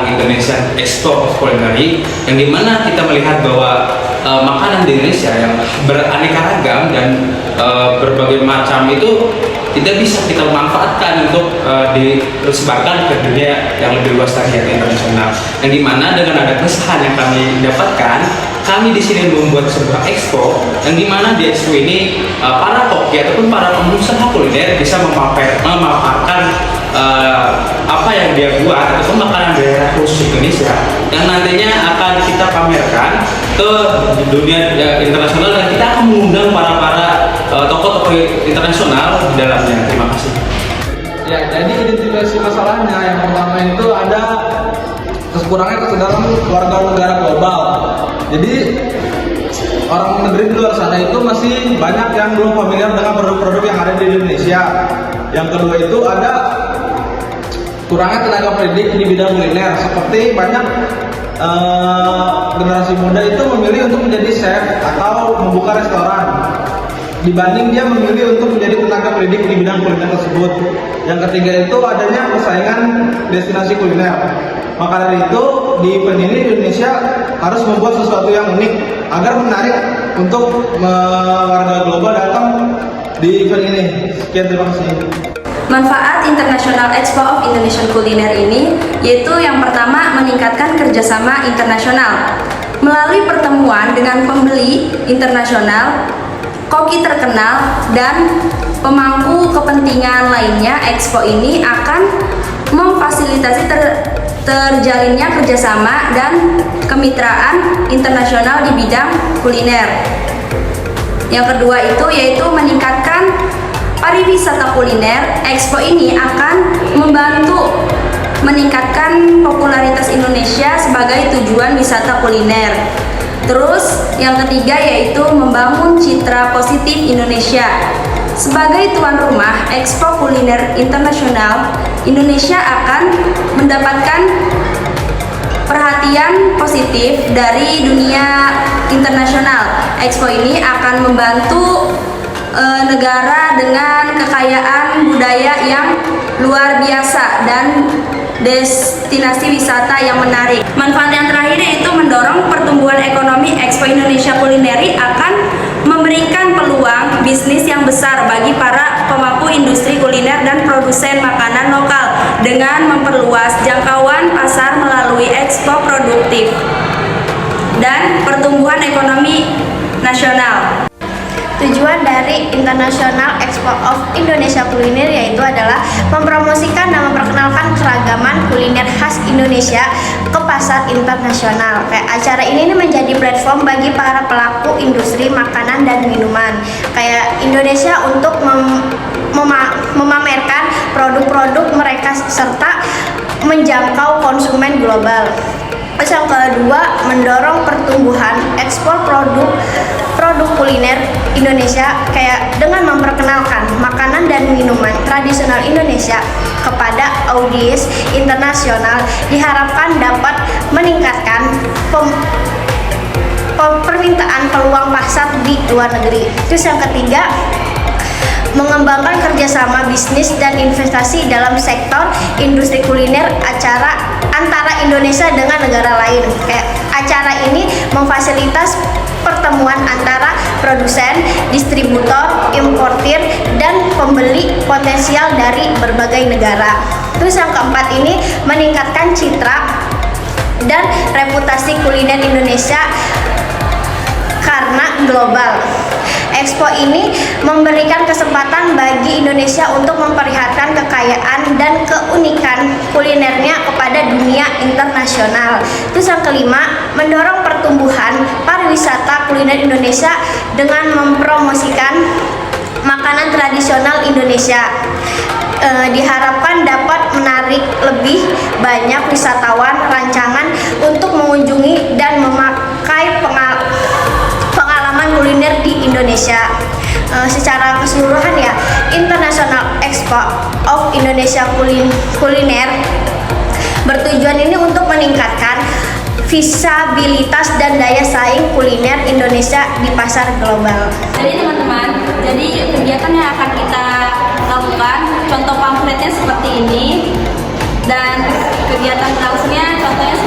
tentang Indonesian Expo of Culinary, yang dimana kita melihat bahwa makanan di Indonesia yang beraneka ragam dan berbagai macam itu tidak bisa kita manfaatkan untuk disebarkan ke dunia yang lebih luas lagi atau internasional. Yang dimana dengan ada keresahan yang kami dapatkan, kami di sini membuat sebuah expo, yang dimana di expo ini para koki ataupun para pengusaha kuliner bisa memaparkan apa yang dia buat ataupun makanan daerah khusus Indonesia yang nantinya akan kita pamerkan ke dunia internasional, dan kita akan mengundang para tokoh-tokoh internasional di dalamnya. Terima kasih. Ya, jadi identifikasi masalahnya yang pertama itu ada kekurangan kesadaran warga negara global. Jadi orang negeri di luar sana itu masih banyak yang belum familiar dengan produk-produk yang ada di Indonesia. Yang kedua itu ada kurangnya tenaga pendidik di bidang kuliner, seperti banyak generasi muda itu memilih untuk menjadi chef atau membuka restoran dibanding dia memilih untuk menjadi tenaga pendidik di bidang kuliner tersebut. Yang ketiga itu adanya persaingan destinasi kuliner. Maka dari itu di event ini Indonesia harus membuat sesuatu yang unik agar menarik untuk warga global datang di event ini. Sekian, terima kasih. Manfaat International Expo of Indonesian Culinary ini yaitu yang pertama, meningkatkan kerjasama internasional. Melalui pertemuan dengan pembeli internasional, koki terkenal, dan pemangku kepentingan lainnya, Expo ini akan memfasilitasi terjalinnya kerjasama dan kemitraan internasional di bidang kuliner. Yang kedua itu yaitu meningkatkan pariwisata kuliner. Expo ini akan membantu meningkatkan popularitas Indonesia sebagai tujuan wisata kuliner. Terus yang ketiga yaitu membangun citra positif Indonesia. Sebagai tuan rumah Expo Kuliner Internasional, Indonesia akan mendapatkan perhatian positif dari dunia internasional. Expo ini akan membantu negara dengan kekayaan budaya yang luar biasa dan destinasi wisata yang menarik. Manfaat yang terakhir yaitu mendorong pertumbuhan ekonomi. Expo Indonesia Culinary akan memberikan peluang bisnis yang besar bagi para pemangku industri kuliner dan produsen makanan lokal dengan memperluas jangkauan pasar melalui expo produktif dan pertumbuhan ekonomi nasional. Tujuan dari International Expo of Indonesia Culinary yaitu adalah mempromosikan dan memperkenalkan keragaman kuliner khas Indonesia ke pasar internasional. Kayak acara ini menjadi platform bagi para pelaku industri makanan dan minuman kayak Indonesia untuk memamerkan produk-produk mereka serta menjangkau konsumen global. Terus yang kedua, mendorong pertumbuhan ekspor produk kuliner Indonesia kayak dengan memperkenalkan makanan dan minuman tradisional Indonesia kepada audiens internasional, diharapkan dapat meningkatkan permintaan peluang pasar di luar negeri. Terus yang ketiga, mengembangkan kerjasama bisnis dan investasi dalam sektor industri kuliner antara Indonesia dengan negara lain. Kayak acara ini memfasilitas pertemuan antara produsen, distributor, importir, dan pembeli potensial dari berbagai negara. Terus yang keempat ini meningkatkan citra dan reputasi kuliner Indonesia karena global. Expo ini memberikan kesempatan bagi Indonesia untuk memperlihatkan kekayaan dan keunikan kulinernya kepada dunia internasional. Terus yang kelima, mendorong pertumbuhan pariwisata kuliner Indonesia dengan mempromosikan makanan tradisional Indonesia. Diharapkan dapat menarik lebih banyak wisatawan rancangan untuk mengunjungi dan memakai pengalaman kuliner di Indonesia. Secara keseluruhan ya, International Expo of Indonesia Kuliner bertujuan ini untuk meningkatkan visibilitas dan daya saing kuliner Indonesia di pasar global. Jadi teman-teman, kegiatan yang akan kita lakukan, contoh pamfletnya seperti ini. Dan kegiatan berlangsungnya contohnya